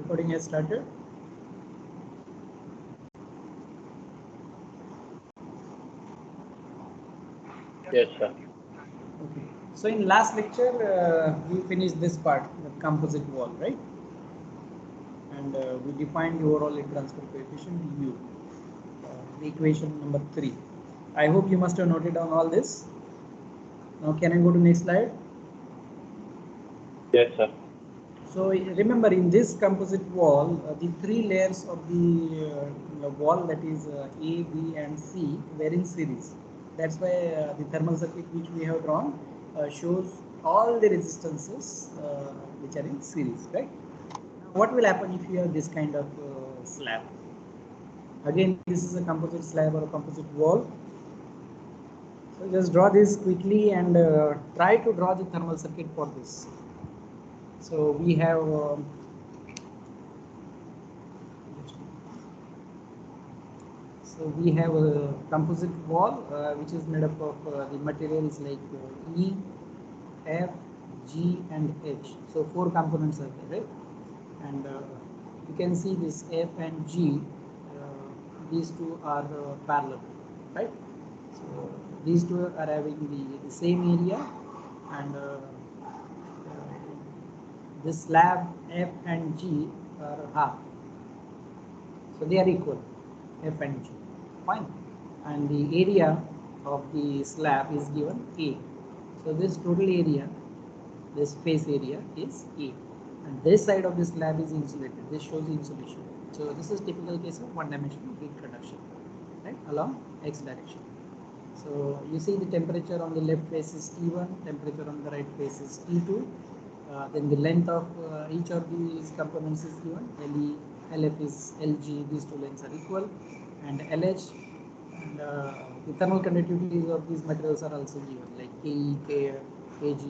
Recording has started. Yes, sir. Okay. So in last lecture, we finished this part, the composite wall, right? And we defined the overall heat transfer coefficient U, the equation number 3. I hope you must have noted down all this. Now can I go to next slide? Yes, sir. So remember, in this composite wall, the three layers of the wall, that is A, B and C, were in series. That's why the thermal circuit which we have drawn shows all the resistances which are in series, right? Now what will happen if you have this kind of slab? Again, this is a composite slab or a composite wall. So just draw this quickly and try to draw the thermal circuit for this. So we have a composite wall which is made up of the materials like E, F, G and H. So 4 components are there, right? And you can see this F and G, these two are parallel, right? So these two are having the same area, and this slab F and G are half. So they are equal, F and G. Fine. And the area of the slab is given A. So this total area, this face area is A. And this side of the slab is insulated. This shows insulation. So this is typical case of one-dimensional heat conduction, right, along X direction. So you see the temperature on the left face is T1, temperature on the right face is T2. Then the length of each of these components is given. LE, LF is LG, these two lengths are equal, and LH, and the thermal conductivities of these materials are also given, like KE, KF, KG,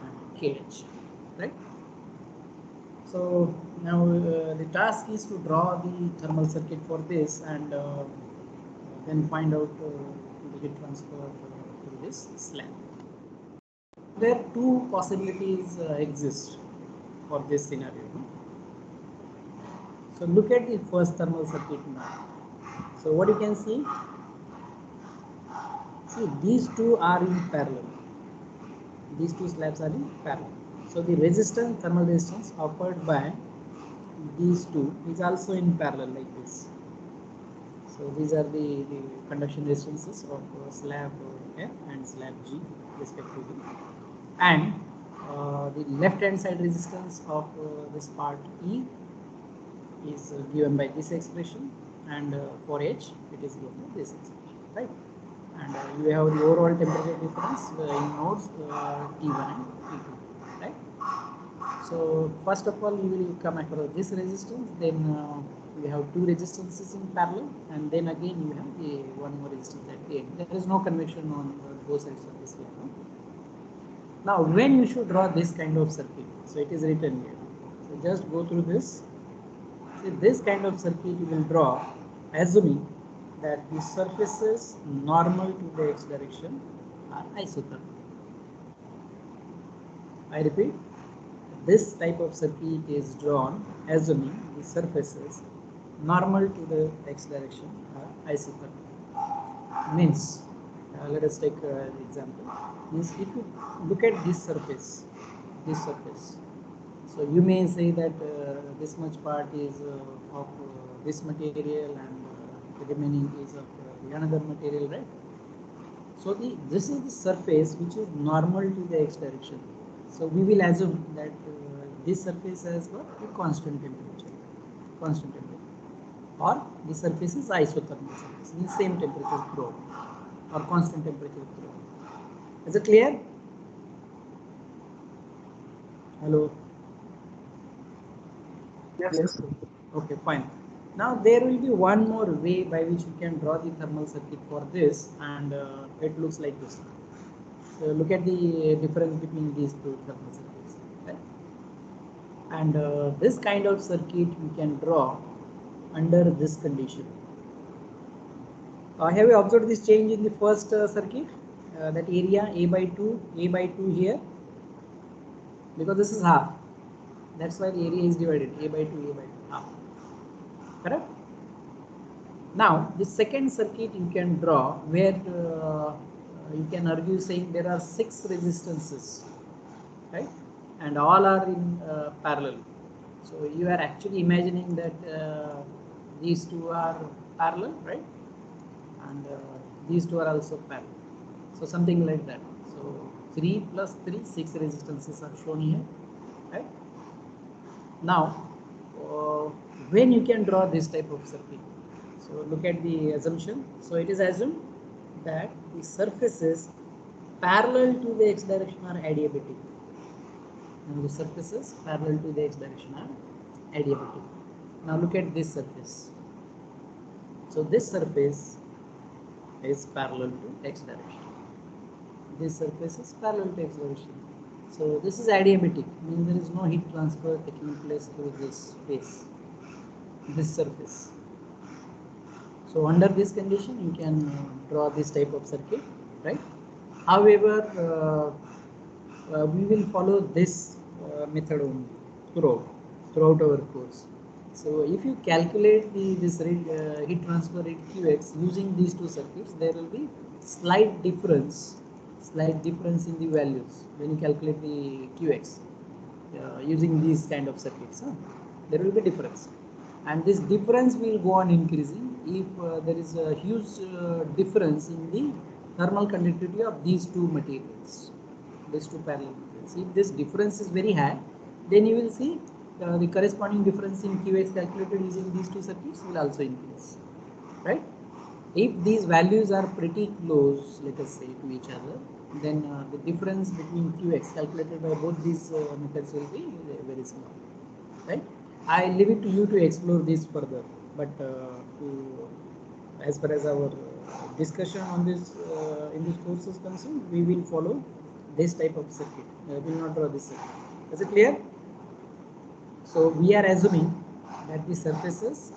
and KH, right? So now the task is to draw the thermal circuit for this, and then find out the heat transfer through this slab. There are two possibilities exist for this scenario. So look at the first thermal circuit now. So what you can see these two are in parallel. These two slabs are in parallel. So the resistance, thermal resistance offered by these two is also in parallel like this. So these are the conduction resistances of slab F and slab G respectively. And the left hand side resistance of this part E is given by this expression, and for H it is given by this expression, right? And you have the overall temperature difference in nodes T1 and T2, right? So first of all, you will come across this resistance, then you have two resistances in parallel, and then again you have the one more resistance at the end. There is no convection on both sides of this line. Now when you should draw this kind of circuit, so it is written here. So just go through this. See, this kind of circuit you will draw assuming that the surfaces normal to the X direction are isothermal. I repeat, this type of circuit is drawn assuming the surfaces normal to the X direction are isothermal. Means, let us take an example. Means if you look at this surface, so you may say that this much part is of this material, and the remaining is of another material, right? So this is the surface which is normal to the X direction. So we will assume that this surface has got a constant temperature, or the surface is isothermal surface, means same temperature throughout, or constant temperature throughout. Is it clear? Hello. Yes. Okay, fine. Now there will be one more way by which you can draw the thermal circuit for this, and it looks like this. So look at the difference between these two thermal circuits, right? And this kind of circuit you can draw under this condition. Have you observed this change in the first circuit? That area A by 2 here, because this is half. That's why the area is divided A by 2, A by 2, half. Correct? Now, the second circuit you can draw where you can argue saying there are 6 resistances, right? And all are in parallel. So you are actually imagining that these two are parallel, right? And these two are also parallel. So something like that. So 3 plus 3, 6 resistances are shown here, right? Now, when you can draw this type of circuit? So look at the assumption. So it is assumed that the surfaces parallel to the x direction are adiabatic. And the surfaces parallel to the x direction are adiabatic. Now look at this surface. So this surface is parallel to x direction. This surface is parallel to x direction. So this is adiabatic, meaning there is no heat transfer taking place through this face, this surface. So under this condition, you can draw this type of circuit, right? However, we will follow this method only throughout our course. So if you calculate this heat transfer rate Qx using these two circuits, there will be slight difference in the values when you calculate the Qx using these kind of circuits. There will be difference, and this difference will go on increasing if there is a huge difference in the thermal conductivity of these two materials, these two parallel materials. If this difference is very high, then you will see the corresponding difference in Qx calculated using these two circuits will also increase, right? If these values are pretty close, let us say, to each other, then the difference between Qx calculated by both these methods will be very small, right? I leave it to you to explore this further, but as far as our discussion on this in this course is concerned, we will follow this type of circuit. We will not draw this circuit. Is it clear? So we are assuming that the surfaces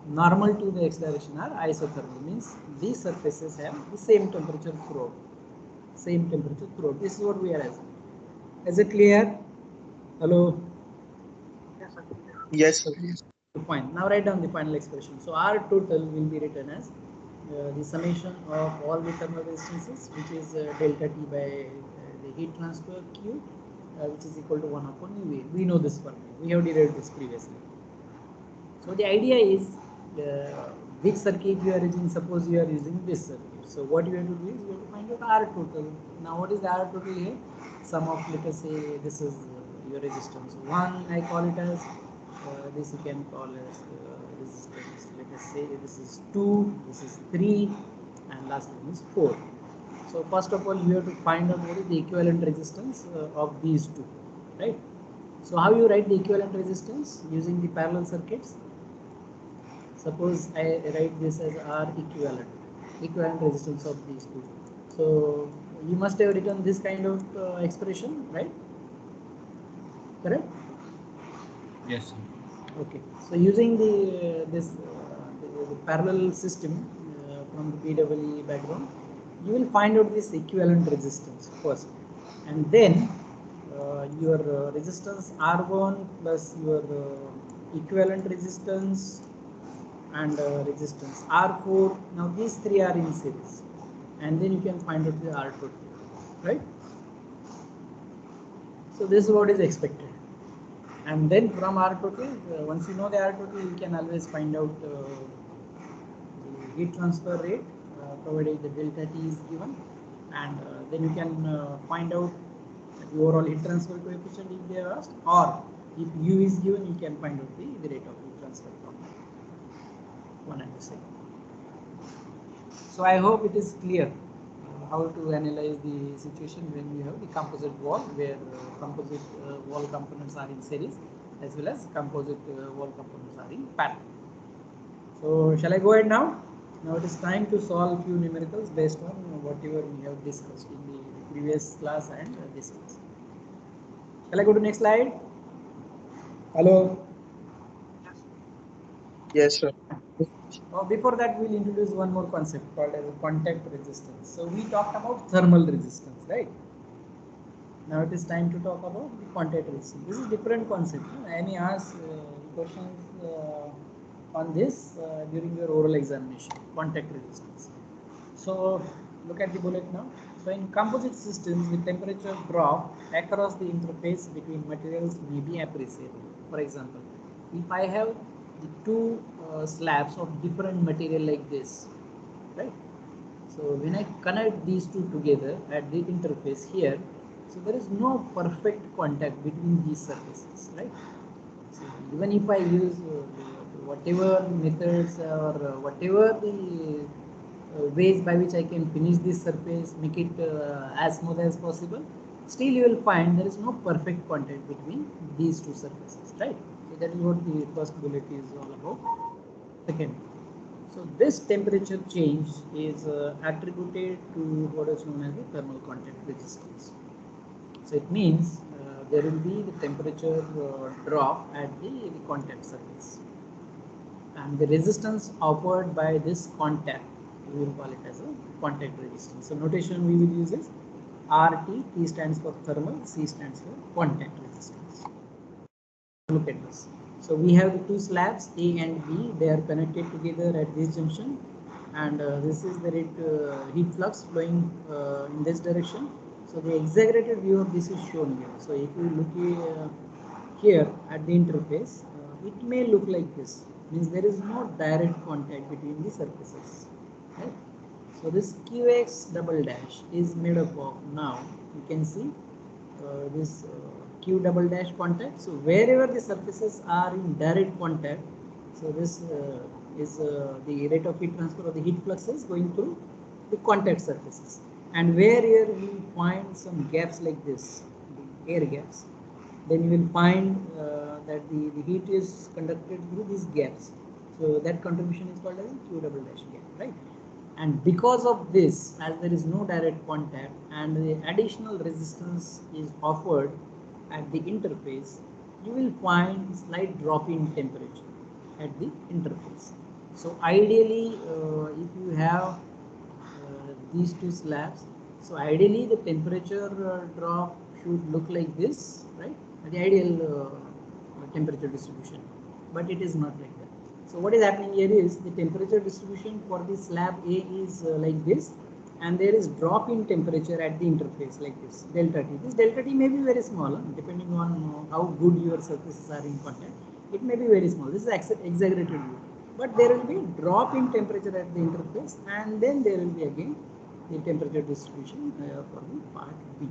normal to the x direction are isothermal, means these surfaces have the same temperature throughout. Same temperature throughout. This is what we are assuming. Is it clear? Hello? Yes, sir. Fine. Now write down the final expression. So R total will be written as the summation of all the thermal resistances, which is delta T by the heat transfer Q, which is equal to 1 upon UA. We know this formula. We have derived this previously. So the idea is which circuit you are using. Suppose you are using this circuit. So what you have to do is you have to find out R total. Now what is the R total here? Sum of, let us say, this is your resistance 1, I call it as. This you can call as resistance. Let us say this is 2, this is 3, and last one is 4. So first of all, you have to find out what is the equivalent resistance of these two, right? So how you write the equivalent resistance using the parallel circuits? Suppose I write this as R equivalent resistance of these two. So you must have written this kind of expression, right? Correct? Yes, sir. Okay. So using the parallel system from the PWE background, you will find out this equivalent resistance first, and then your resistance R1 plus your equivalent resistance and resistance R4. Now these three are in series, and then you can find out the R total, right? So this is what is expected, and then from R total, once you know the R total, you can always find out the heat transfer rate provided the delta T is given, and then you can find out the overall heat transfer coefficient if they are asked, or if U is given, you can find out the rate of heat transfer from 1 and 2. So I hope it is clear how to analyze the situation when you have the composite wall, where composite wall components are in series as well as composite wall components are in parallel. So shall I go ahead now? Now it is time to solve few numericals based on whatever we have discussed in the previous class and this class. Shall I go to next slide? Hello? Yes, sir. Before that, we'll introduce one more concept called as contact resistance. So we talked about thermal resistance, right? Now it is time to talk about the contact resistance. This is different concept. I may ask questions on this during your oral examination. Contact resistance. So look at the bullet now. So in composite systems, the temperature drop across the interface between materials may be appreciable. For example, if I have the two slabs of different material like this, right? So when I connect these two together at the interface here, so there is no perfect contact between these surfaces, right? So even if I use whatever methods or whatever the ways by which I can finish this surface, make it as smooth as possible, still you will find there is no perfect contact between these two surfaces, right? So that is what the first bullet is all about. Second, so this temperature change is attributed to what is known as the thermal contact resistance. So it means there will be the temperature drop at the contact surface, and the resistance offered by this contact, we will call it as a contact resistance. So notation we will use is RT. T stands for thermal, C stands for contact resistance. Look at this. So we have the two slabs A and B. They are connected together at this junction, and this is the heat flux flowing in this direction. So the exaggerated view of this is shown here. So if you look here at the interface, it may look like this. Means there is no direct contact between the surfaces. Right? So this QX double dash is made up of, now you can see this Q double dash contact. So wherever the surfaces are in direct contact, so this is the rate of heat transfer or the heat fluxes going through the contact surfaces. And where here you find some gaps like this, the air gaps, then you will find that the heat is conducted through these gaps. So that contribution is called as a Q double dash gap, right? And because of this, as there is no direct contact and the additional resistance is offered at the interface, you will find slight drop in temperature at the interface. So ideally, if you have these two slabs, so ideally the temperature drop should look like this, right? The ideal temperature distribution, but it is not like that. So what is happening here is the temperature distribution for the slab A is like this, and there is drop in temperature at the interface like this, delta T. This delta T may be very small, depending on how good your surfaces are in contact. It may be very small. This is exaggerated view. But there will be drop in temperature at the interface, and then there will be again the temperature distribution for the part B.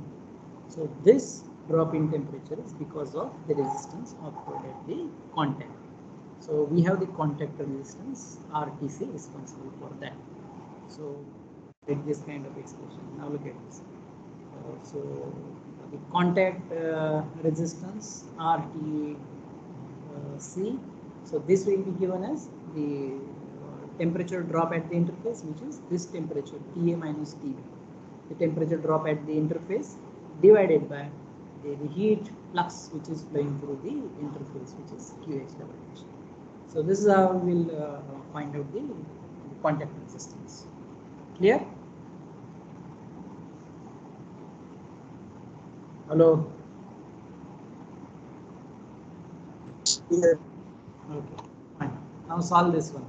So this drop in temperature is because of the resistance offered at the contact. So we have the contact resistance RTC responsible for that. So take this kind of expression. Now look at this. So the contact resistance RTC. So this will be given as the temperature drop at the interface, which is this temperature TA minus TB. The temperature drop at the interface divided by the heat flux which is flowing through the interface, which is QX double dash. So this is how we will find out the contact resistance. Clear? Hello? Yeah. Okay, fine. Now solve this one.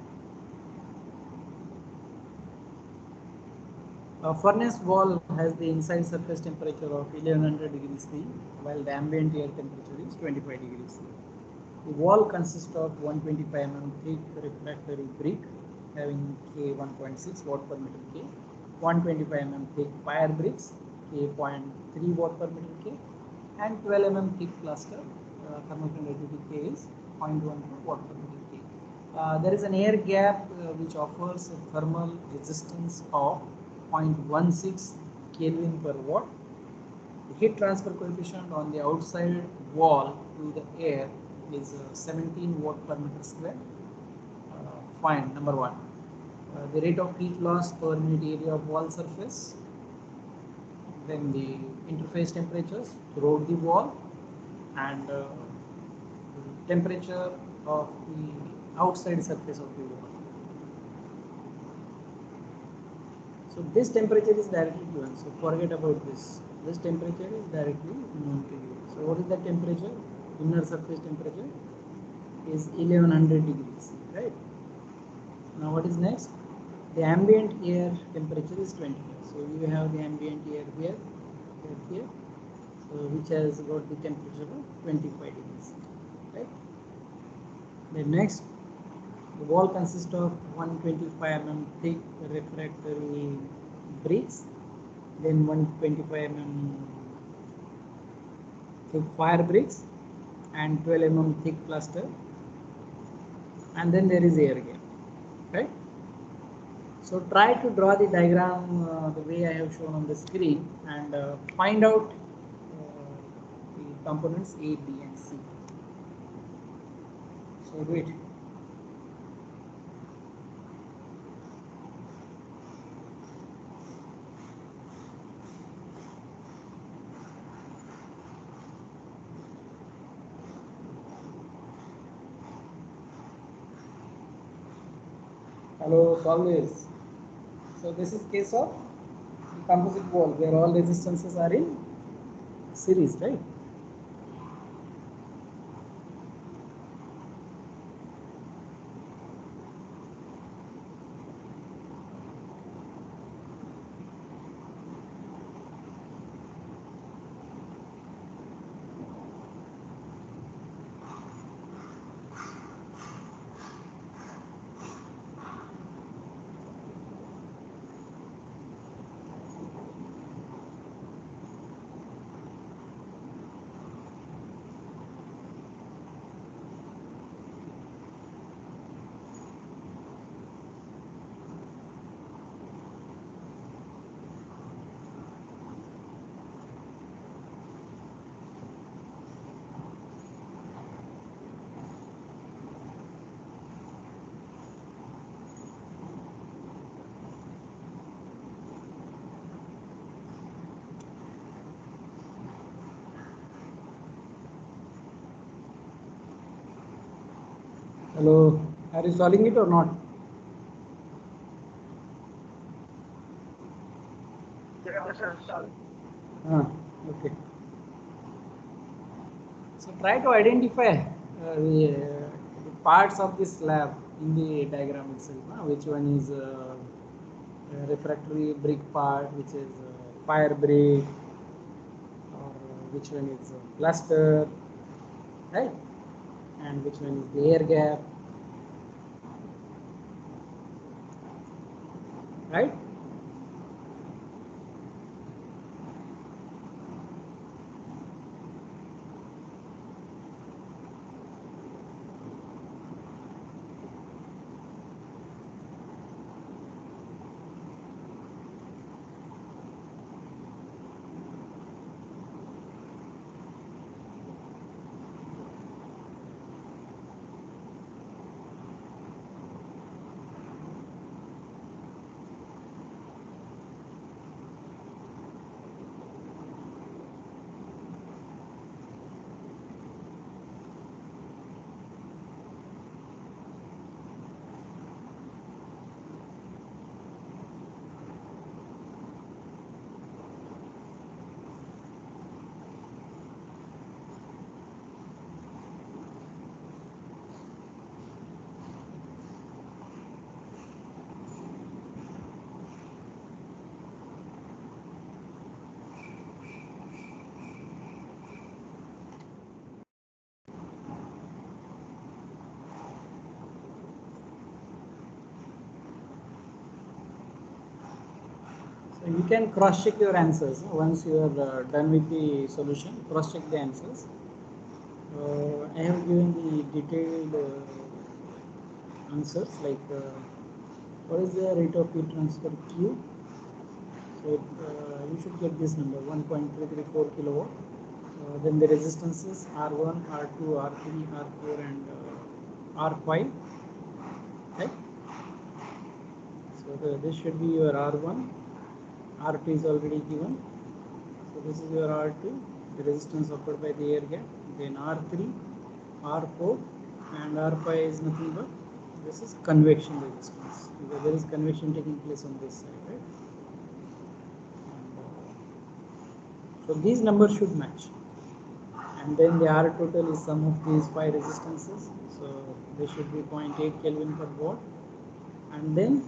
A furnace wall has the inside surface temperature of 1100 degrees C, while the ambient air temperature is 25 degrees C. The wall consists of 125 mm thick refractory brick having K 1.6 watt per meter K, 125 mm thick fire bricks K 0.3 watt per meter K, and 12 mm thick plaster thermal conductivity K is 0.12 watt per meter K. There is an air gap which offers a thermal resistance of 0.16 Kelvin per watt. The heat transfer coefficient on the outside wall to the air is 17 watt per meter square. Fine, number one. The rate of heat loss per unit area of wall surface. Then the interface temperatures throughout the wall, and the temperature of the outside surface of the wall. So this temperature is directly given, so forget about this. This temperature is directly known to you. So what is the temperature? Inner surface temperature is 1100 degrees, right? Now what is next? The ambient air temperature is 25. So you have the ambient air here, so which has got the temperature of 25 degrees, right? Then next, the wall consists of 125 mm thick refractory bricks, then 125 mm thick fire bricks, and 12 mm thick plaster, and then there is air gap, right? So try to draw the diagram the way I have shown on the screen, and find out the components A, B, and C. So do it. Hello, solve this. So this is case of the composite wall where all resistances are in series, right? Hello, are you solving it or not? Okay. So try to identify the parts of this slab in the diagram itself. Which one is refractory brick part, which is fire brick, or which one is plaster, right? And which one is the air gap, right? So you can cross check your answers once you are done with the solution. Cross check the answers. I have given the detailed answers like what is the rate of heat transfer Q. So you should get this number 1.334 kilowatt. Then the resistances R1, R2, R3, R4, and R5. Right. So this should be your R1. R2 is already given. So this is your R2, the resistance offered by the air gap. Then R3, R4, and R5 is nothing but this is convection resistance, because there is convection taking place on this side, right? So these numbers should match. And then the R total is sum of these 5 resistances. So they should be 0.8 Kelvin per watt. And then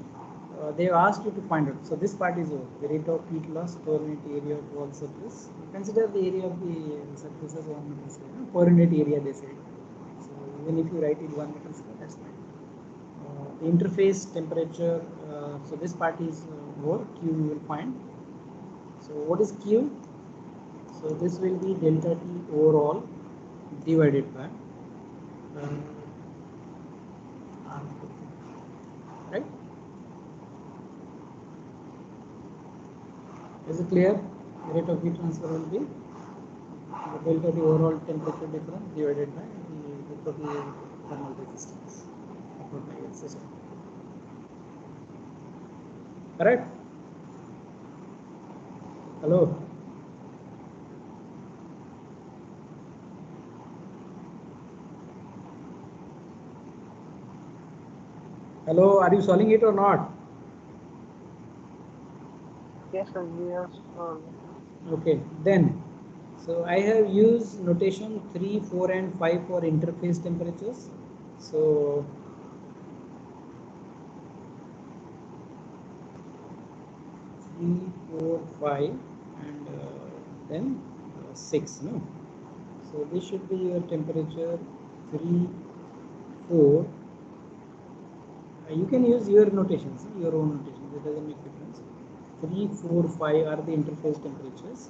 they asked you to find out. So this part is over. The rate of heat loss per unit area of wall surface. Consider the area of the surface as 1 meter square. Per unit area they say. So even if you write it 1 meter square, that's fine. The interface temperature. So this part is over. Q you will find. So what is Q? So this will be delta T overall divided by R2, right? Is it clear? The rate of heat transfer will be the delta T overall temperature difference divided by the total thermal resistance applied by the system. Correct? Hello? Hello, are you solving it or not? Yes, sir. Yes. Okay, then. So I have used notation 3, 4 and 5 for interface temperatures. So three, 4, 5 and then 6. No? So this should be your temperature 3, 4. You can use your notations, your own notations. It doesn't make difference. 3, 4, 5 are the interface temperatures,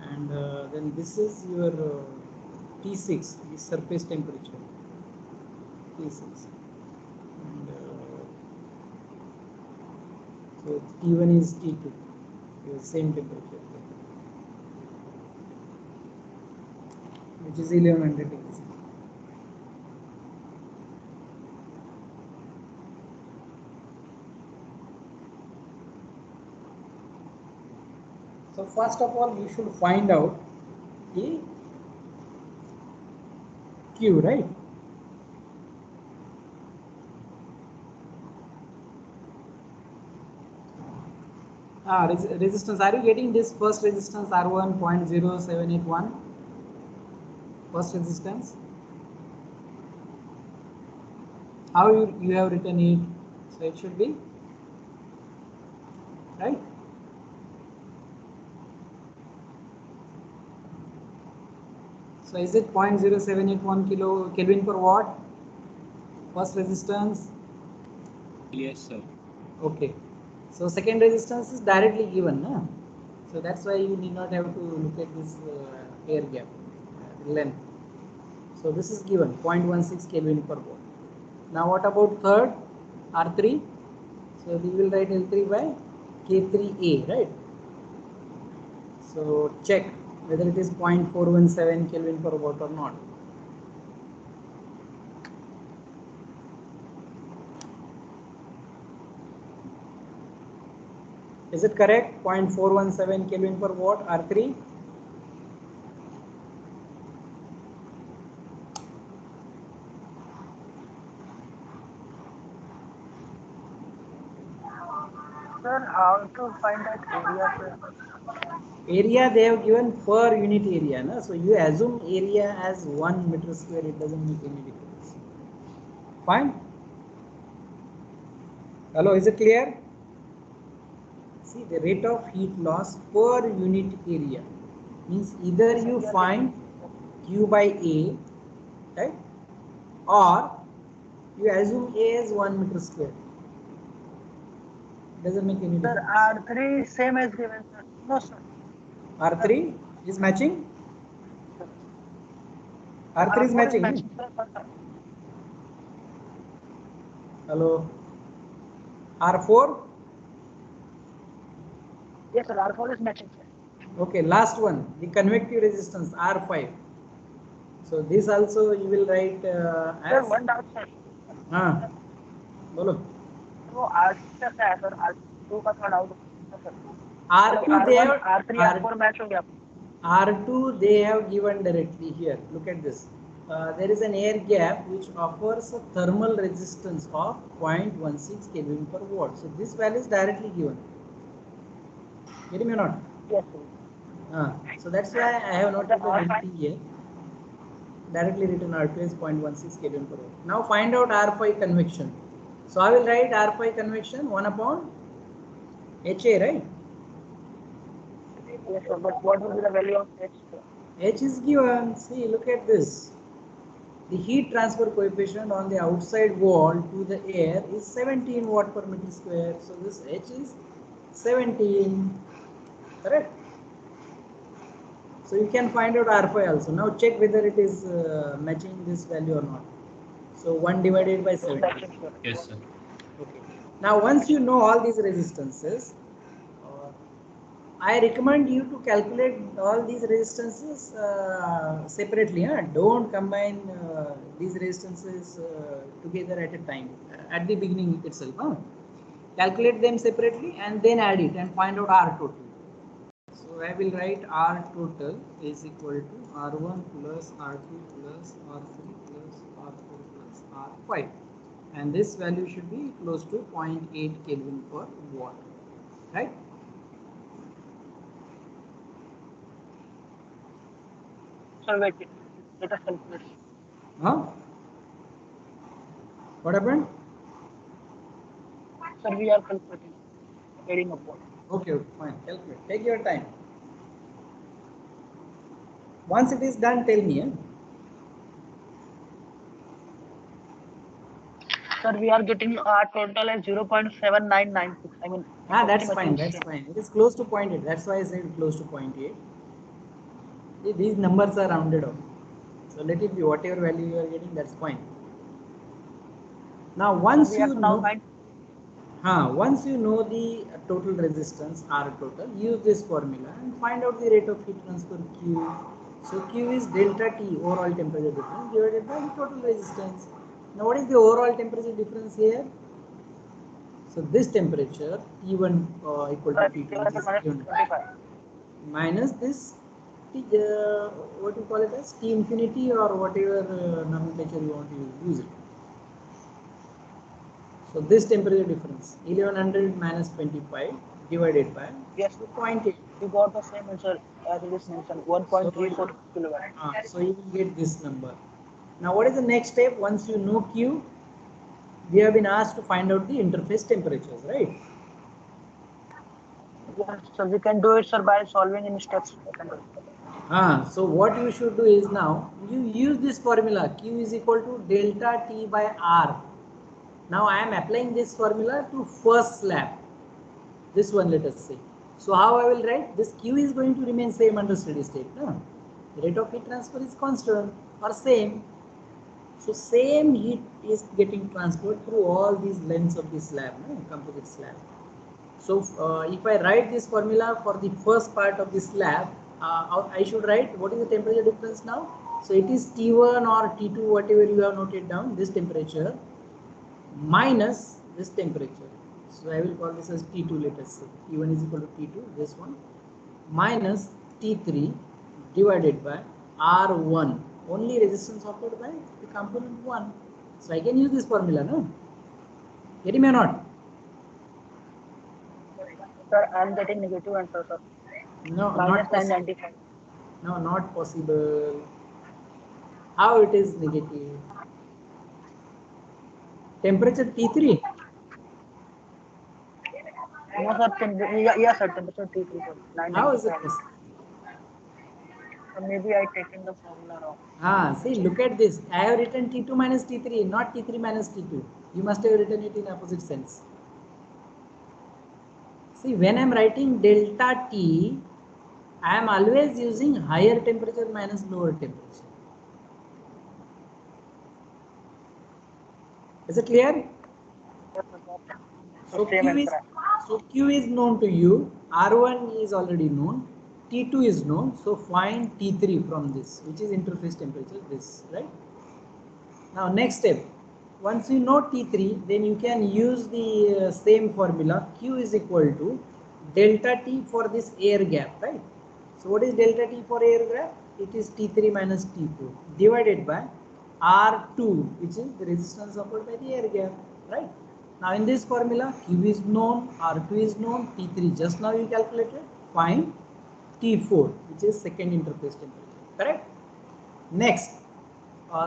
and then this is your T6, the surface temperature. T6, and so T1 is T2, the same temperature, which is 1100 degrees. So first of all, you should find out the Q, right? Resistance. Are you getting this first resistance R1 0.0781? First resistance. How you have written it? So it should be right. So is it 0.0781 kilo Kelvin per watt? First resistance? Yes, sir. Okay. So second resistance is directly given, no? So that's why you need not have to look at this air gap length. So this is given 0.16 Kelvin per watt. Now what about third R3? So we will write L3 by K3A, right? So check whether it is 0.417 Kelvin per watt or not. Is it correct? 0.417 Kelvin per watt R3? Sir, how to find that area, sir? Area they have given per unit area, na? So you assume area as 1 meter square, it doesn't make any difference. Fine? Hello, is it clear? See, the rate of heat loss per unit area means either you find Q by A, right? Or you assume A as 1 meter square. Doesn't make any difference. Sir, R3 same as given, sir. No, sir. R3 is matching? R3 is matching. Hello. R4? Yes, sir. R4 is matching, sir. Okay, last one, the convective resistance R5. So this also you will write Sir, as. one doubt, sir. हाँ, बोलो. वो R2 का है, sir. R2 का थोड़ा doubt है, sir. R2 they have. R3, R4 match हो गया. R2 they have given directly here. Look at this. There is an air gap which offers a thermal resistance of 0.16 Kelvin per watt. So this value is directly given. Get me or not? Yes, sir. So that's why I have not written NT here. Directly written R2 is 0.16 Kelvin per hour. Now find out R5 convection. So I will write R5 convection 1 upon HA, right? Yes, sir. But what will be the value of H? H is given. See, look at this. The heat transfer coefficient on the outside wall to the air is 17 watt per meter square. So this H is 17. Correct? So you can find out R5 also. Now check whether it is matching this value or not. So 1 divided by 17. Yes, sir. Okay. Now once you know all these resistances, I recommend you to calculate all these resistances separately. Don't combine these resistances together at a time at the beginning itself. Calculate them separately and then add it and find out R total. So I will write R total is equal to R1 plus R2 plus R3 plus R4 plus R5, and this value should be close to 0.8 Kelvin per watt, right? Sir, wait. Let us calculate. Huh? What happened? Sir, we are calculating. Adding upward. Okay, fine. Calculate. Take your time. Once it is done, tell me. Sir, we are getting our total as 0.7996. I mean, That's approximately fine. That's same. fine. It is close to 0.8. That's why I said close to 0.8. These numbers are rounded off. So let it be whatever value you are getting. That's fine. Now once you know. Once you know the total resistance R total, use this formula and find out the rate of heat transfer Q. So Q is delta T, overall temperature difference, divided by the total resistance. Now what is the overall temperature difference here? So this temperature T1 equal to T2, which is T1, minus this T, what you call it as T infinity or whatever nomenclature you want to use it. So this temperature difference 1100 minus 25 divided by 0.8. You got the same answer as it is mentioned, 1.34 kilowatt. So you will get this number. Now what is the next step? Once you know Q, we have been asked to find out the interface temperatures, right? Yes, so we can do it, sir, by solving in steps. So what you should do is now you use this formula Q is equal to delta T by R. Now I am applying this formula to first slab. This one, let us say. So how I will write? This Q is going to remain same under steady state. No? The rate of heat transfer is constant or same. So same heat is getting transferred through all these lengths of this slab, composite slab. So if I write this formula for the first part of the slab, I should write what is the temperature difference now. So it is T1 or T2, whatever you have noted down, this temperature minus this temperature. So I will call this as T2, let us say. T1 is equal to T2, this one, minus T3 divided by R1, only resistance offered by the component 1. So I can use this formula, no? Get me or not? Sir, I am getting negative answer, sir. No, Minus not 995. No, not possible. How it is negative? Temperature T3? No, sir, yes, sir, temperature T3, sir. How is it 995. possible? Maybe I taken the formula wrong. See, look at this. I have written T2 minus T3, not T3 minus T2. You must have written it in opposite sense. See, when I am writing delta T, I am always using higher temperature minus lower temperature. Is it clear? So Q is known to you, R1 is already known, T2 is known, so find T3 from this, which is interface temperature, this, right? Now next step, once you know T3, then you can use the same formula, Q is equal to delta T for this air gap, right? So what is delta T for air gap? It is T3 minus T4 divided by R2, which is the resistance offered by the air gap, right? Now in this formula, Q is known, R2 is known, T3 just now you calculated, fine. T4, which is second interface temperature, correct? Next,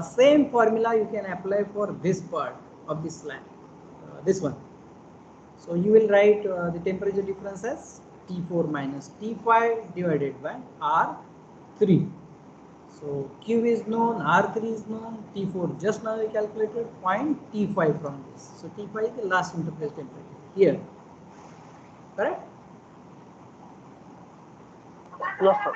same formula you can apply for this part of this slab, this one. So you will write the temperature difference as T4 minus T5 divided by R3. So Q is known, R3 is known, T4 just now we calculated, find T5 from this. So T5 is the last interface temperature here, correct? Yes, sir.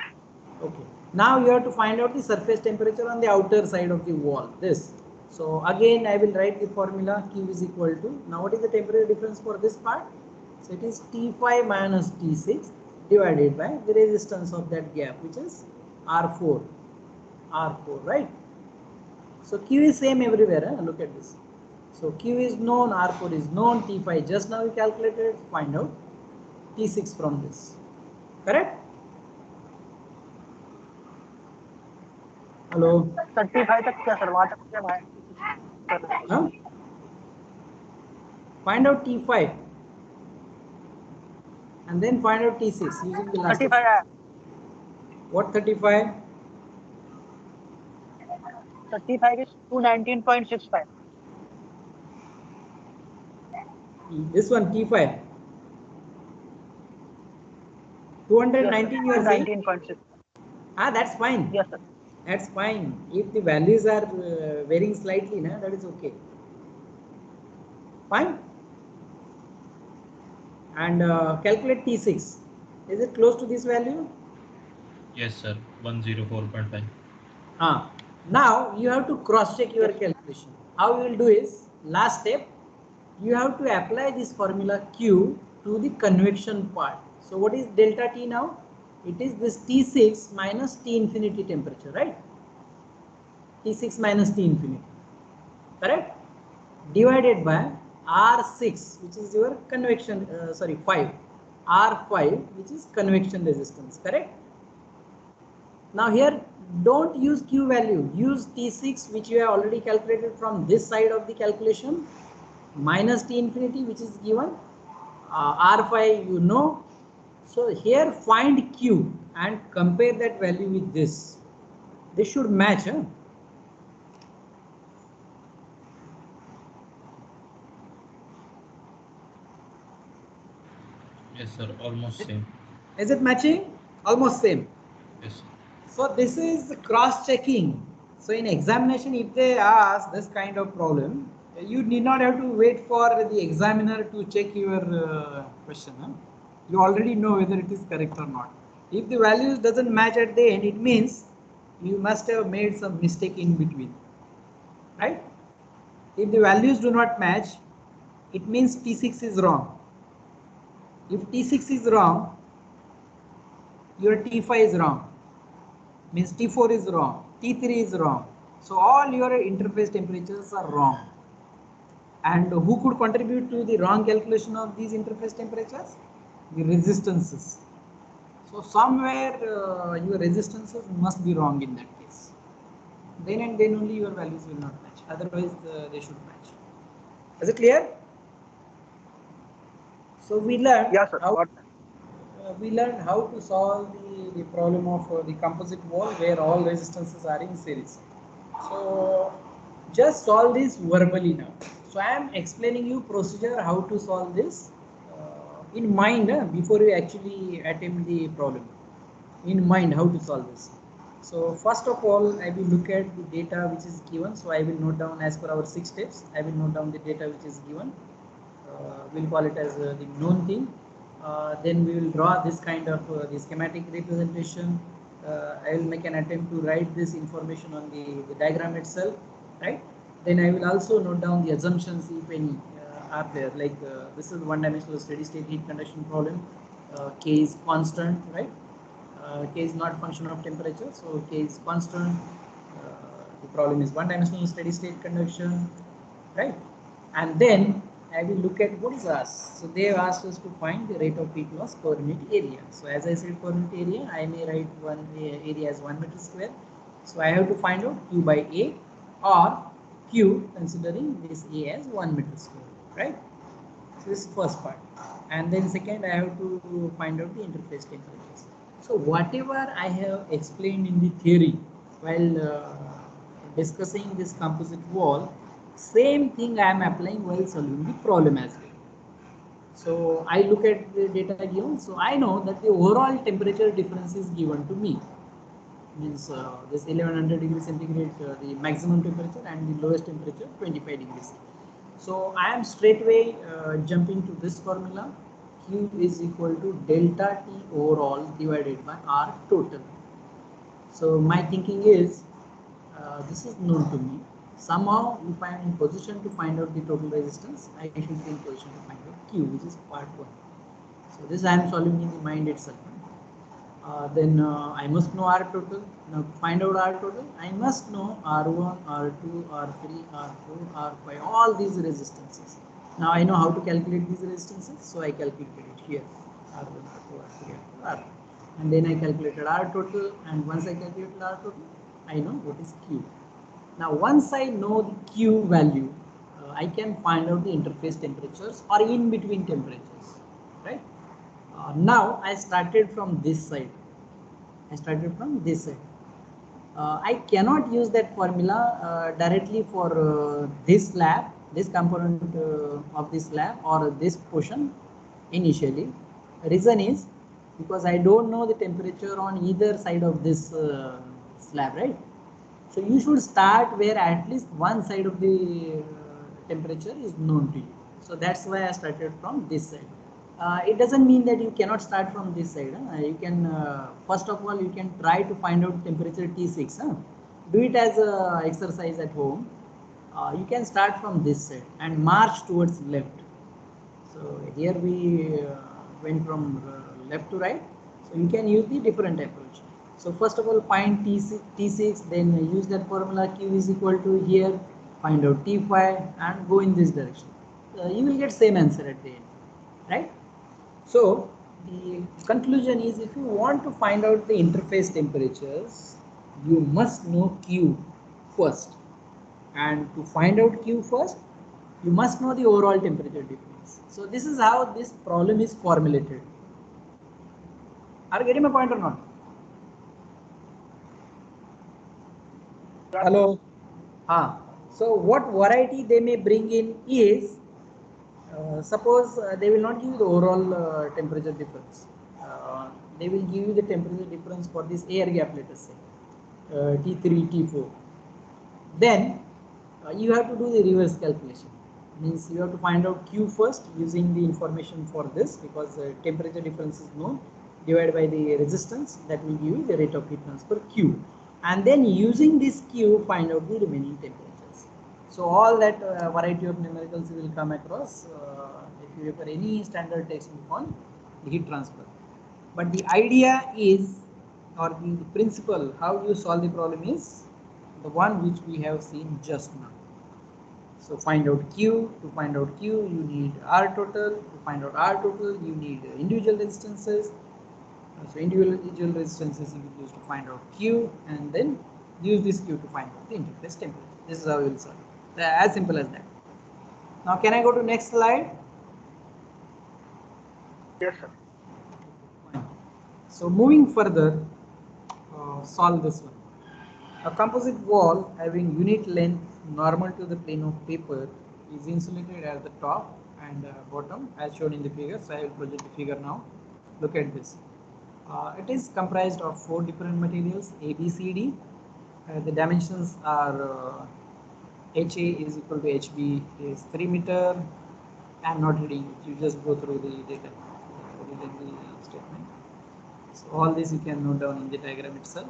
Okay. Now you have to find out the surface temperature on the outer side of the wall, this. So again I will write the formula, Q is equal to, now what is the temperature difference for this part? So it is T5 minus T6 divided by the resistance of that gap, which is R4, right? So Q is same everywhere, look at this. So Q is known, R4 is known, T5 just now we calculated, find out T6 from this, correct? Hello? 35 तक क्या sir? वहाँ तक क्या है? Huh? Find out T5 and then find out T6 using the last 35 है. What 35? 35 is 219.65. This one T5. 219 you are saying? 219.6. Ah, that's fine. Yes, sir. That's fine. If the values are varying slightly, that is okay. Fine. And calculate T6. Is it close to this value? Yes, sir. 104.5. Now you have to cross check your calculation. How you will do is, last step, you have to apply this formula Q to the convection part. So what is delta T now? It is this T6 minus T infinity temperature, right? T6 minus T infinity, correct? Divided by R6, which is your convection, 5, R5, which is convection resistance, correct? Now here, don't use Q value, use T6, which you have already calculated from this side of the calculation, minus T infinity, which is given, R5 you know. So here find Q and compare that value with this. This should match, huh? Yes, sir. Almost same. Is it matching? Almost same. Yes, sir. So this is cross-checking. So in examination, if they ask this kind of problem, you need not have to wait for the examiner to check your question. Huh? You already know whether it is correct or not. If the values doesn't match at the end, it means you must have made some mistake in between, right? If the values do not match, it means T6 is wrong. If T6 is wrong, your T5 is wrong, means T4 is wrong, T3 is wrong. So all your interface temperatures are wrong. And who could contribute to the wrong calculation of these interface temperatures? The resistances. So somewhere your resistances must be wrong in that case. Then and then only your values will not match. Otherwise they should match. Is it clear? So we learned how to solve the problem of the composite wall where all resistances are in series. So just solve this verbally now. So I am explaining you procedure how to solve this in mind before you actually attempt the problem. In mind how to solve this. So first of all, I will look at the data which is given. So I will note down as per our 6 steps. I will note down the data which is given. We'll call it as the known thing. Then we will draw this kind of the schematic representation. I will make an attempt to write this information on the diagram itself, right? Then I will also note down the assumptions, if any, are there. Like this is one-dimensional steady-state heat conduction problem. K is constant, right? K is not function of temperature, so K is constant. The problem is one-dimensional steady-state conduction, right? And then I will look at what is asked. So they have asked us to find the rate of heat loss per unit area. So as I said, per unit area, I may write one area as 1 meter square. So I have to find out Q by A or Q considering this A as 1 meter square, right? So this is first part. And then second, I have to find out the interface temperatures. So whatever I have explained in the theory while discussing this composite wall, same thing I am applying while solving the problem as well. So I look at the data given, so I know that the overall temperature difference is given to me. Means this 1100 degrees centigrade, the maximum temperature, and the lowest temperature 25 degrees. So I am straight away jumping to this formula. Q is equal to delta T overall divided by R total. So my thinking is this is known to me. Somehow if I am in position to find out the total resistance, I should be in position to find out Q, which is part 1. So this I am solving in the mind itself. Then I must know R total. Now to find out R total, I must know R1, R2, R3, R4, R5, all these resistances. Now I know how to calculate these resistances, so I calculated it here. R1, R2, R3, R4, R5. And then I calculated R total, and once I calculated R total, I know what is Q. Now once I know the Q value, I can find out the interface temperatures or in between temperatures, right? Now I started from this side. I cannot use that formula directly for this slab, this component of this slab or this portion initially. Reason is because I don't know the temperature on either side of this slab, right? So you should start where at least one side of the temperature is known to you. So that's why I started from this side. It doesn't mean that you cannot start from this side. You can first of all you can try to find out temperature T6. Do it as a exercise at home. You can start from this side and march towards left. So here we went from left to right. So you can use the different approach. So first of all find T6, then use that formula Q is equal to here, find out T5 and go in this direction. You will get same answer at the end, right? So the conclusion is if you want to find out the interface temperatures, you must know Q first. And to find out Q first, you must know the overall temperature difference. So this is how this problem is formulated. Are you getting my point or not? Hello. So what variety they may bring in is, suppose they will not give you the overall temperature difference. They will give you the temperature difference for this air gap, let us say T3, T4. Then you have to do the reverse calculation. Means you have to find out Q first using the information for this, because temperature difference is known, divided by the resistance, that will give you the rate of heat transfer Q, and then using this Q find out the remaining temperatures. So all that variety of numericals you will come across if you refer any standard textbook on the heat transfer. But the idea is, or the principle how you solve the problem is the one which we have seen just now. So find out Q. To find out Q, you need R total. To find out R total, you need individual resistances. So individual resistances you will use to find out Q, and then use this Q to find out the interface temperature. This is how we will solve it. As simple as that. Now, can I go to next slide? Yes, sir. Fine. So moving further, solve this one. A composite wall having unit length normal to the plane of paper is insulated at the top and bottom as shown in the figure. So I will project the figure now. Look at this. It is comprised of 4 different materials A, B, C, D. The dimensions are HA is equal to HB is 3 meter. I am not reading it. You just go through the data, the statement. So all this you can note down in the diagram itself.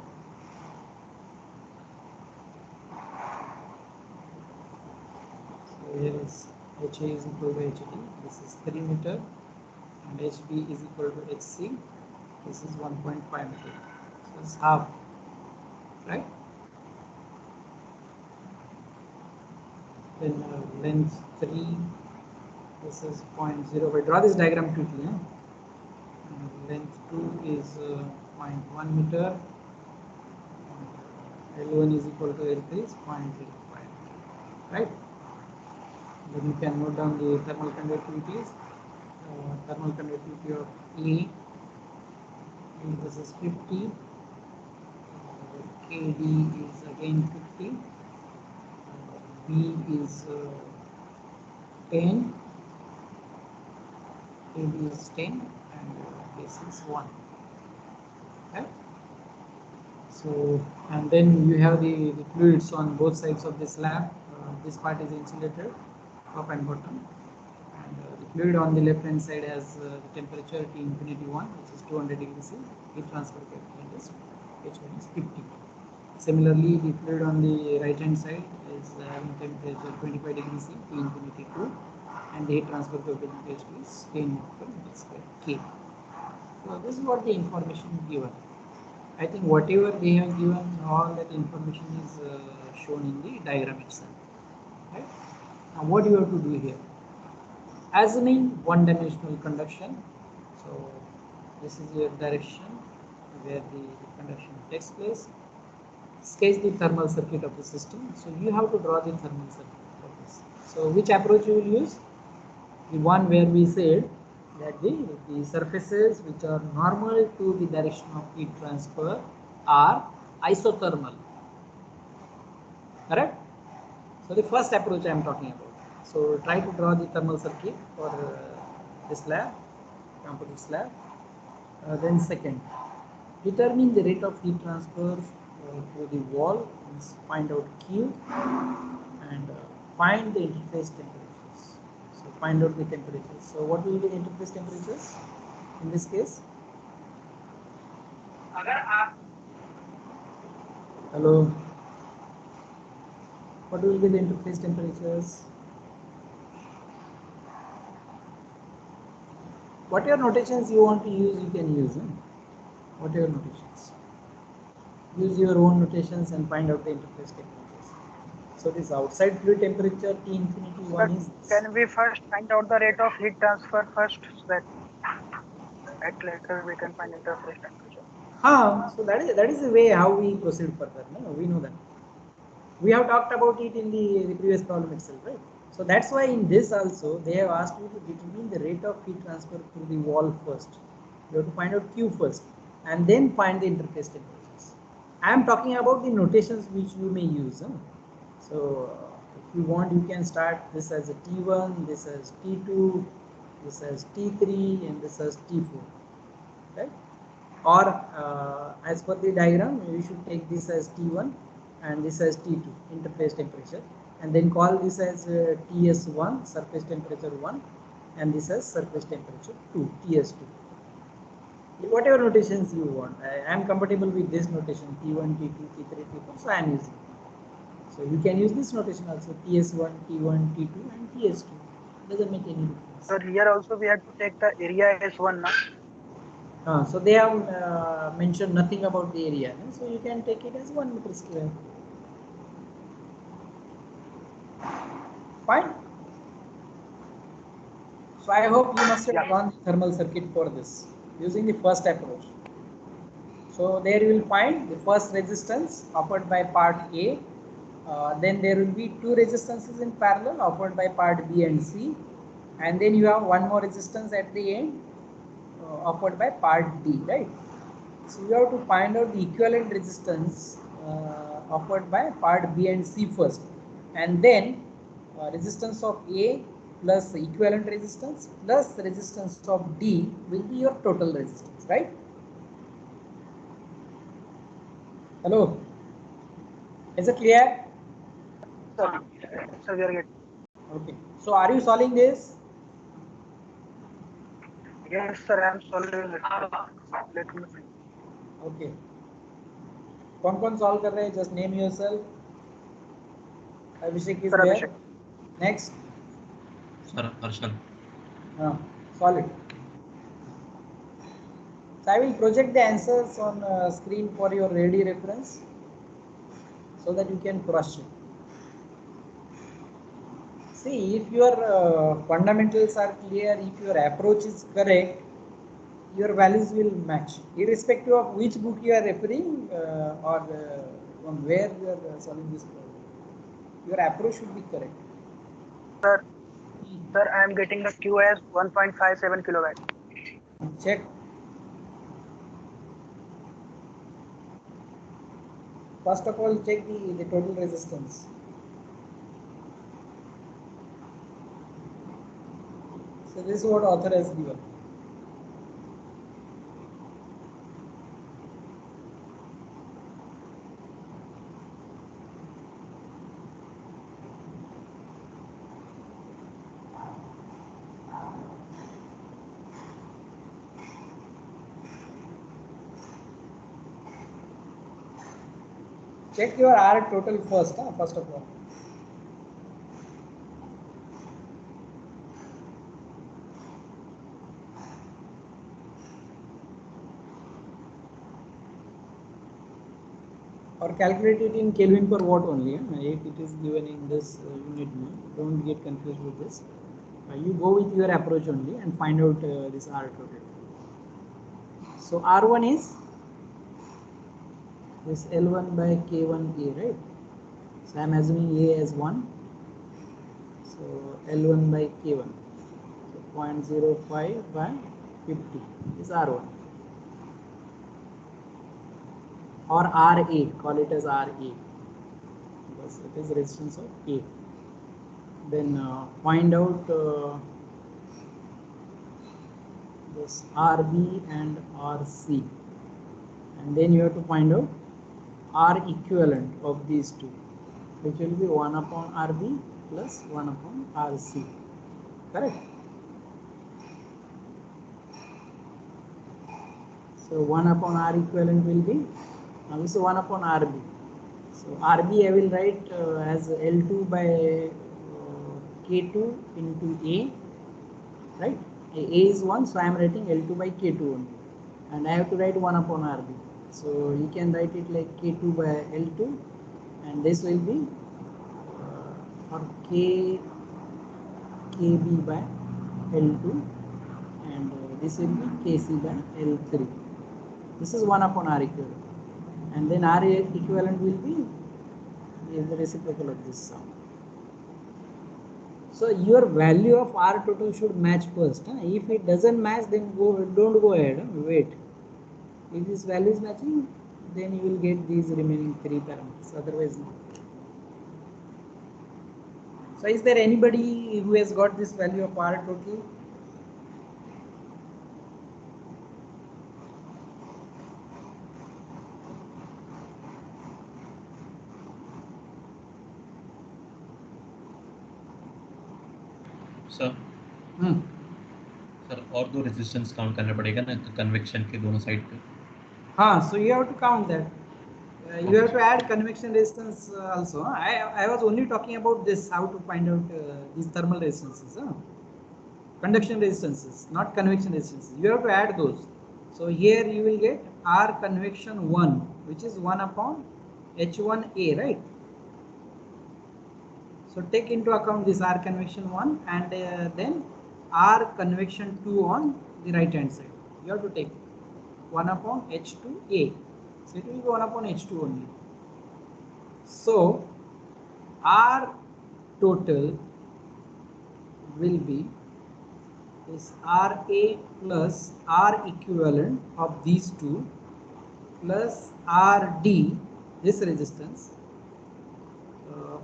Here is HA is equal to HD, this is 3 meter, and HB is equal to HC, this is 1.5 meter, so it's half, right? Then length 3, this is 0.05, draw this diagram quickly. Length 2 is 0.1 meter, L1 is equal to L3 is 0.05, right? Then you can note down the thermal conductivities. Thermal conductivity of A and this is 50. KD is again 50. B is 10. KD is 10 and this is 1. Okay. So, and then you have the fluids on both sides of the slab. This part is insulated, top and bottom. And the fluid on the left hand side has the temperature T infinity 1, which is 200 degrees C. Heat transfer coefficient is H1 is 50. Similarly, the fluid on the right hand side is having temperature 25 degrees C, T infinity 2, and the heat transfer coefficient H2 is 10 Newton per square K. So this is what the information given. I think whatever they have given, all that information is shown in the diagram itself. Right? Now what you have to do here? Assuming one-dimensional conduction, so this is your direction where the conduction takes place. Sketch the thermal circuit of the system. So you have to draw the thermal circuit for this. So which approach you will use? The one where we said that the surfaces which are normal to the direction of heat transfer are isothermal. Correct? So the first approach I am talking about. So try to draw the thermal circuit for this slab, composite slab. Then second, determine the rate of heat transfer through the wall, means find out Q and find the interface temperatures. So find out the temperatures. So what will be the interface temperatures in this case? Hello. What will be the interface temperatures? Whatever notations you want to use, you can use. Whatever notations. Use your own notations and find out the interface temperatures. So this outside fluid temperature T infinity 1 is. Can we first find out the rate of heat transfer first, so that at later we can find interface temperature? So that is the way how we proceed further. No, we know that. We have talked about it in the previous problem itself, right? So that's why in this also they have asked you to determine the rate of heat transfer through the wall first. You have to find out Q first and then find the interface temperatures. I am talking about the notations which you may use. So if you want, you can start this as a T1, this as T2, this as T3, and this as T4, right? Or as per the diagram, you should take this as T1 and this as T2, interface temperature, and then call this as TS1, surface temperature 1, and this as surface temperature 2, TS2. Whatever notations you want. I am compatible with this notation, T1, T2, T3, T4, so I am using it. So you can use this notation also, TS1, T1, T2, and TS2. Doesn't make any difference. So here also we have to take the area as one now. So they have mentioned nothing about the area, so you can take it as 1 meter square. Fine. So I hope you must have drawn the thermal circuit for this using the first approach. So there you will find the first resistance offered by part A. Then there will be 2 resistances in parallel offered by part B and C, and then you have one more resistance at the end offered by part D, right? So you have to find out the equivalent resistance offered by part B and C first, and then resistance of A plus equivalent resistance plus resistance of D will be your total resistance, right? Hello, is it clear? So we are getting. Okay, so are you solving this? Yes, sir, I am solving it. Let me see. Okay. कौन solve कर रहे हैं? Just name yourself. Abhishek is there. Next. Sir, Arshad. Solve it. So I will project the answers on screen for your ready reference so that you can cross check. See, if your fundamentals are clear, if your approach is correct, your values will match, irrespective of which book you are referring or from where you are solving this problem. Your approach should be correct. Sir, I am getting the Q as 1.57 kilowatt. Check. First of all, check the total resistance. So this is what author has given. Check your R total first, first of all. Or calculate it in Kelvin per watt only. If it is given in this unit, don't get confused with this. You go with your approach only and find out this R total. So R1 is this L1 by K1A, right? So I am assuming A as 1. So L1 by K1. So 0.05 by 50 is R1. Or R8, call it as R8 because it is resistance of 8. Then find out this RB and RC, and then you have to find out R equivalent of these two, which will be 1 upon RB plus 1 upon RC, correct? So 1 upon R equivalent will be, this is 1 upon RB. So RB I will write as L2 by K2 into A, right? A is 1, so I am writing L2 by K2 only, and I have to write 1 upon RB. So you can write it like K2 by L2, and this will be or KB by L2, and this will be KC by L3. This is 1 upon R equivalent, and then R equivalent will be the reciprocal of this sum. So your value of R total should match first. If it doesn't match, then don't go ahead. Wait. If this value is matching, then you will get these remaining 3 parameters. Otherwise, no. So is there anybody who has got this value of R total? Sir sir और दो resistance count करना पड़ेगा ना convection के दोनों side पे. हाँ, so you have to count that. You have to add convection resistance also. I was only talking about this, how to find out these thermal resistances, conduction resistances, not convection resistances. You have to add those. So here you will get R convection 1, which is 1 upon H1A, right? So take into account this R convection 1 and then R convection 2 on the right hand side. You have to take 1 upon H2A. So it will be 1 upon H2 only. So R total will be this RA plus R equivalent of these two plus RD, this resistance,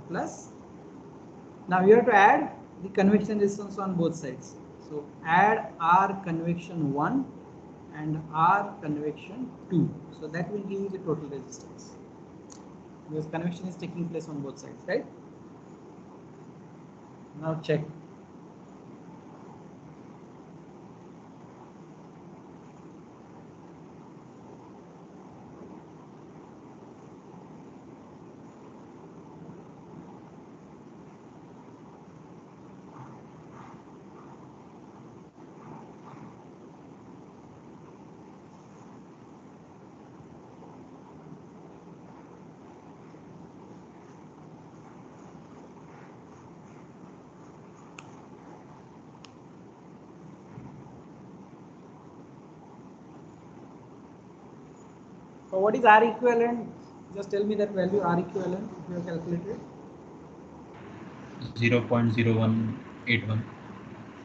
plus, now you have to add the convection resistance on both sides. So add R convection 1 and R convection 2. So that will give you the total resistance, because convection is taking place on both sides, right? Now check. So what is R equivalent? Just tell me that value R equivalent if you have calculated. 0.0181.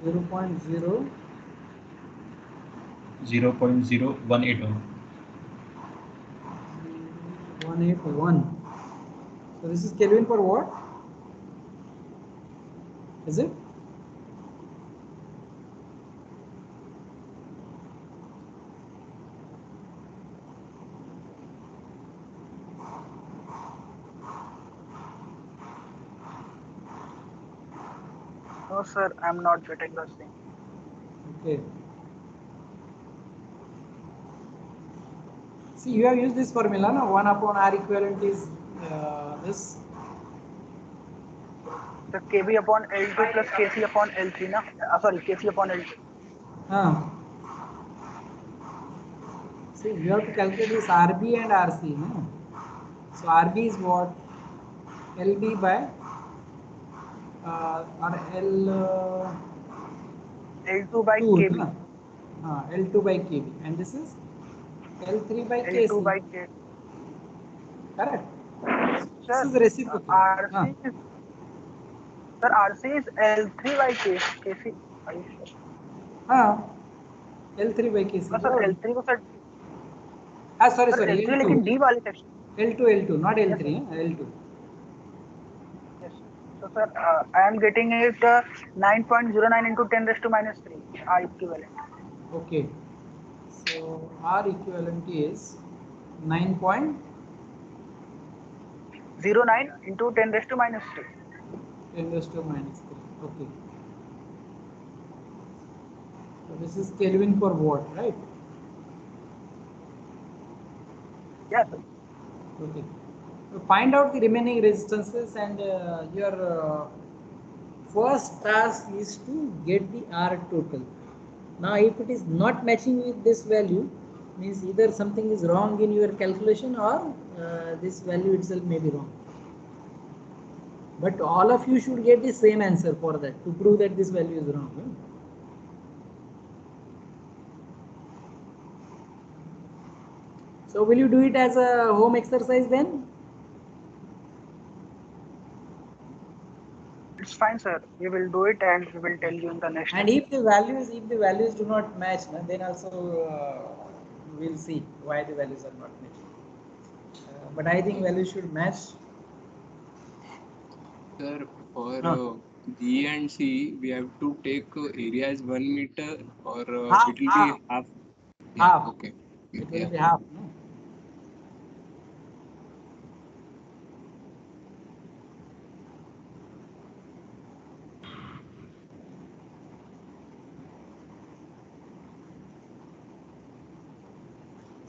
0.0. 0.0181. 181. So this is Kelvin per watt. Is it? No, sir, I'm not getting the same. Okay. See, you have used this formula, no? 1 upon R equivalent is this. The KB upon L2 plus KC upon L3, na? Sorry, KC upon L2. See, you have to calculate this RB and RC, no? So RB is what? LB by or L L2 by 2, KB. no? L2 by KB, and this is L3 by L2 KC. by K. Correct. This Sir, is reciprocal. RC is, sir, RC is L3 by KC. Are you sure? L3 by KC. No, sir, L3 को sir, Sorry, sir L3 L2. लेकिन D वाले section. L2, not Yes, L3, L2. yes. So, sir, I am getting it 9.09 into 10 raised to minus 3 R equivalent. Okay. So R equivalent is 9.10 09 into 10 raised to minus 3. raised to minus 3. Okay. So this is Kelvin per watt, right? Yes, sir. Okay. So find out the remaining resistances, and your first task is to get the R total. Now, if it is not matching with this value, means either something is wrong in your calculation or this value itself may be wrong. But all of you should get the same answer for that, to prove that this value is wrong. Right? So will you do it as a home exercise then? It's fine, sir. We will do it and we will tell you in the next. And if the values do not match, then also we'll see why the values are not matching. But I think values should match. Sir, for B and C, we have to take area as 1 meter, or it will be half. Yeah, Half. okay. It will Yeah. be half. No?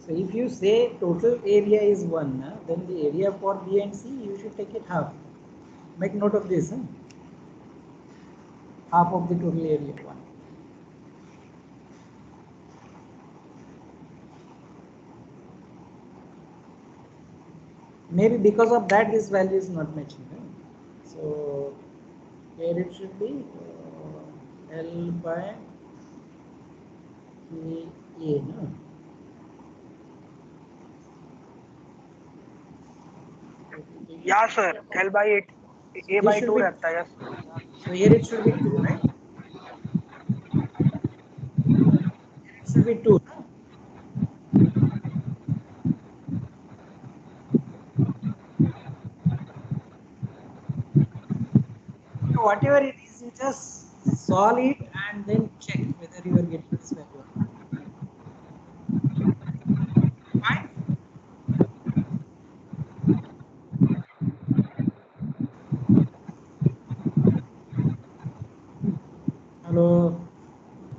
So if you say total area is 1, then the area for B and C, you should take it half. Make note of this. Half of the total area, 1. Maybe because of that this value is not matching. Right? So here it should be L by KA. No? Yeah, sir. L by 8. A by 2 रहता है. Yes. So here it should be 2, right? It should be 2. So whatever it is, you just solve it and then check whether you are getting this value or not. Fine? Hello.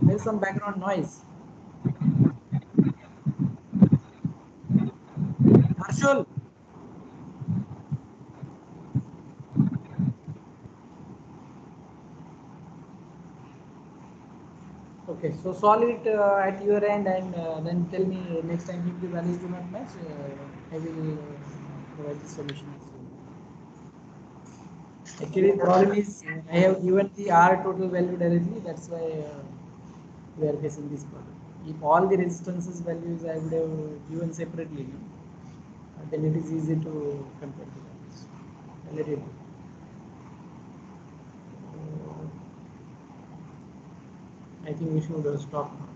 There's some background noise. Harshul. Okay, so solve it at your end, and then tell me next time if the values do not match, I will provide the solution. Actually, the problem is I have given the R total value directly, that's why we are facing this problem. If all the resistances values I would have given separately, then it is easy to compare the values. Let it be. I think we should stop now.